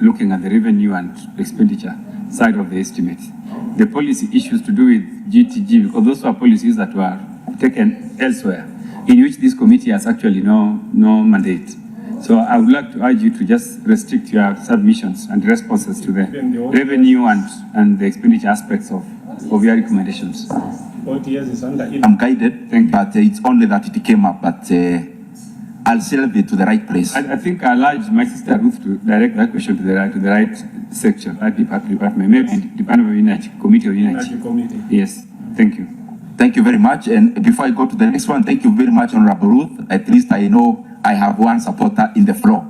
looking at the revenue and expenditure side of the estimate. The policy issues to do with GTG, because those were policies that were taken elsewhere, in which this committee has actually no mandate. So I would like to urge you to just restrict your submissions and responses to the revenue and the expenditure aspects of your recommendations. I'm guided, but it's only that it came up, but I'll shelve it to the right place. I think I'll urge my sister Ruth to direct that question to the right section, right department, maybe Department of Energy, Committee of Energy. Yes, thank you. Thank you very much. And before I go to the next one, thank you very much, Honorable Ruth. At least I know I have one supporter in the floor.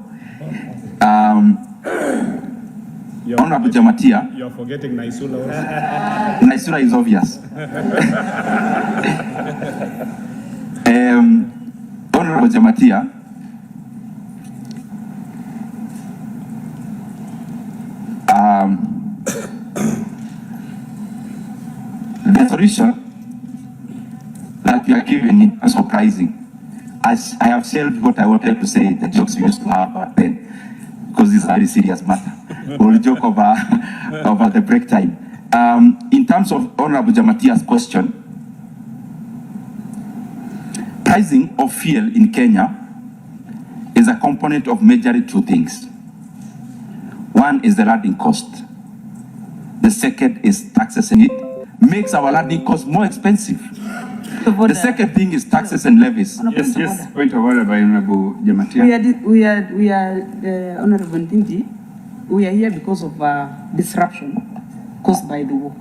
Honorable Jamatia. You're forgetting Naisula also. Naisula is obvious. Honorable Jamatia, the solution that we are giving is surprising. As I have said what I wanted to say, the jokes we used to have back then, because this is a very serious matter. We'll joke over the break time. In terms of Honorable Jamatia's question, pricing of fuel in Kenya is a component of majorly two things. One is the landing cost. The second is taxes, and it makes our landing cost more expensive. The second thing is taxes and levies. Yes, point of order by Honorable Jamatia. We are Honorable Ndindi. We are here because of disruption caused by the war.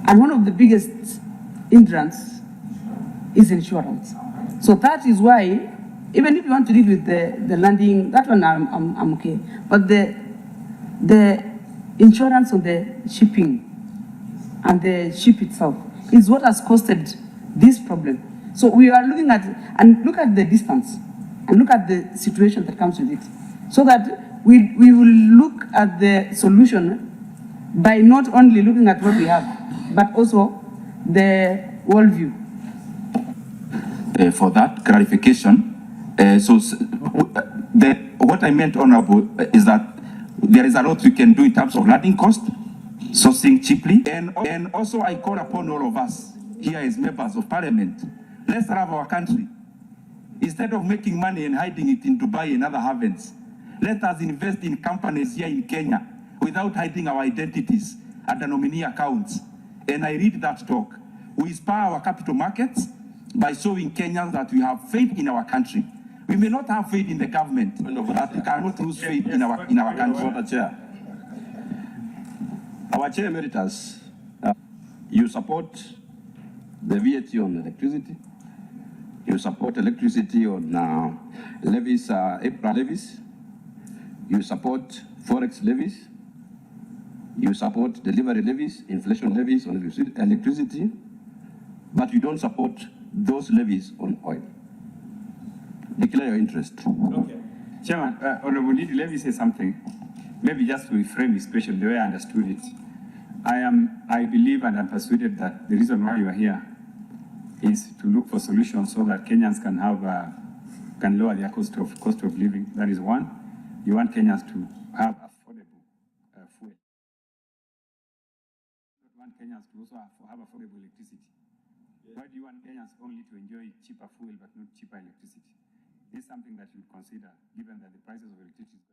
And one of the biggest hindrance is insurance. So that is why, even if you want to deal with the landing, that one I'm okay. But the insurance on the shipping and the ship itself is what has costed this problem. So we are looking at, and look at the distance, and look at the situation that comes with it, so that we will look at the solution by not only looking at what we have, but also the worldview. For that clarification, what I meant, Honorable, is that there is a lot we can do in terms of landing cost, sourcing cheaply, and also I call upon all of us here as members of Parliament. Let's love our country. Instead of making money and hiding it in Dubai and other havens, let us invest in companies here in Kenya without hiding our identities and the nominee accounts. And I read that talk. We inspire our capital markets by showing Kenyans that we have faith in our country. We may not have faith in the government, but we cannot lose faith in our country. Our Chair Emeritus, you support the VAT on electricity. You support electricity on levies, April levies. You support forex levies. You support delivery levies, inflation levies on electricity, but you don't support those levies on oil. Declare your interest. Okay. Chairman, Honorable Ndindi, let me say something. Maybe just to reframe his question the way I understood it. I believe and I'm persuaded that the reason why you are here is to look for solutions so that Kenyans can lower their cost of living. That is one. You want Kenyans to have affordable fuel. You want Kenyans to also have affordable electricity. Why do you want Kenyans only to enjoy cheaper fuel but not cheaper electricity? This is something that you would consider, given that the prices of electricity is going.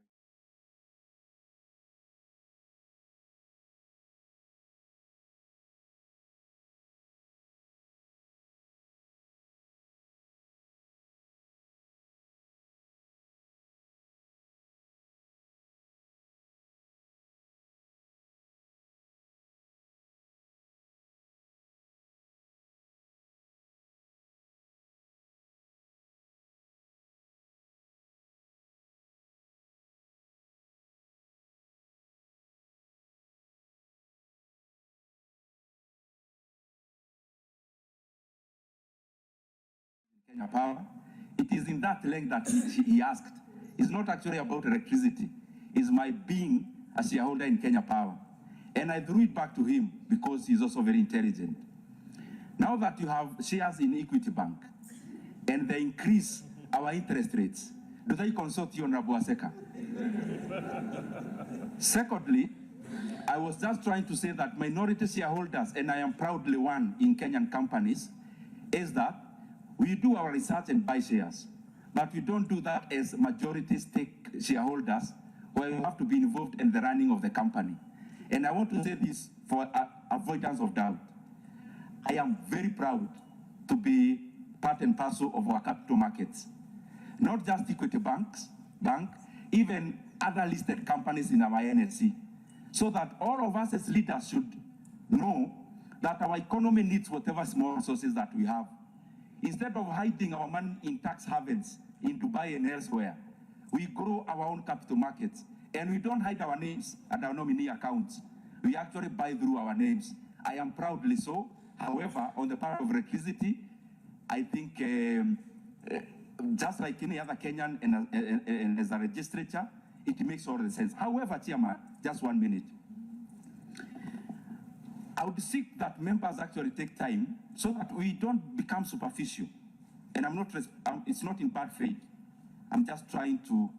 Kenya Power. It is in that length that he asked. It's not actually about electricity. It's my being a shareholder in Kenya Power. And I threw it back to him because he's also very intelligent. Now that you have shares in Equity Bank and they increase our interest rates, Do they consult you, Honorable Aseka? Secondly, I was just trying to say that minority shareholders, and I am proudly one in Kenyan companies, is that we do our research and buy shares, but we don't do that as majority stake shareholders where you have to be involved in the running of the company. And I want to say this for avoidance of doubt. I am very proud to be part and parcel of our capital markets. Not just Equity Bank, even other listed companies in our NSC. So that all of us as leaders should know that our economy needs whatever small resources that we have. Instead of hiding our money in tax havens in Dubai and elsewhere, we grow our own capital markets. And we don't hide our names and our nominee accounts. We actually buy through our names. I am proudly so. However, on the part of electricity, I think just like any other Kenyan and as a legislature, it makes all the sense. However, Chairman, just 1 minute. I would seek that members actually take time so that we don't become superficial. And it's not in bad faith. I'm just trying to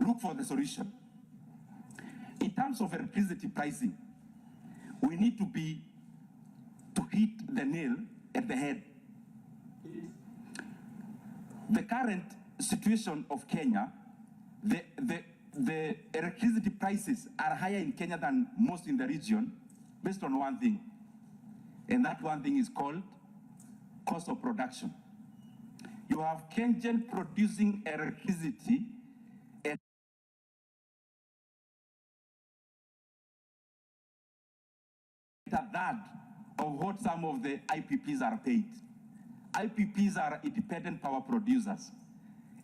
look for the solution. In terms of electricity pricing, we need to hit the nail at the head. The current situation of Kenya, the electricity prices are higher in Kenya than most in the region based on one thing. And that one thing is called cost of production. You have Kenyan producing electricity at a third of what some of the IPPs are paid. IPPs are independent power producers.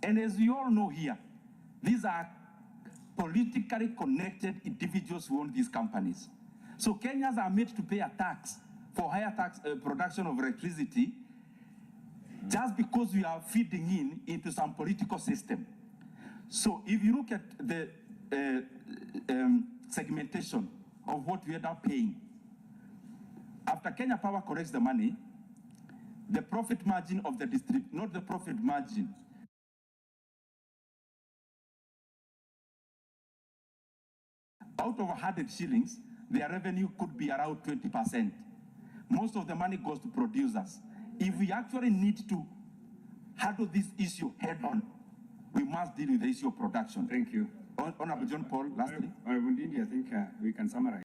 And as you all know here, these are politically connected individuals who own these companies. So Kenyans are made to pay a tax for higher production of electricity just because we are feeding into some political system. So if you look at the segmentation of what we end up paying, after Kenya Power collects the money, the profit margin of the district, not the profit margin, out of 100 shillings, their revenue could be around 20%. Most of the money goes to producers. If we actually need to handle this issue head on, we must deal with the issue of production. Thank you. Honorable John Paul, lastly. Honorable Ndindi, I think we can summarize.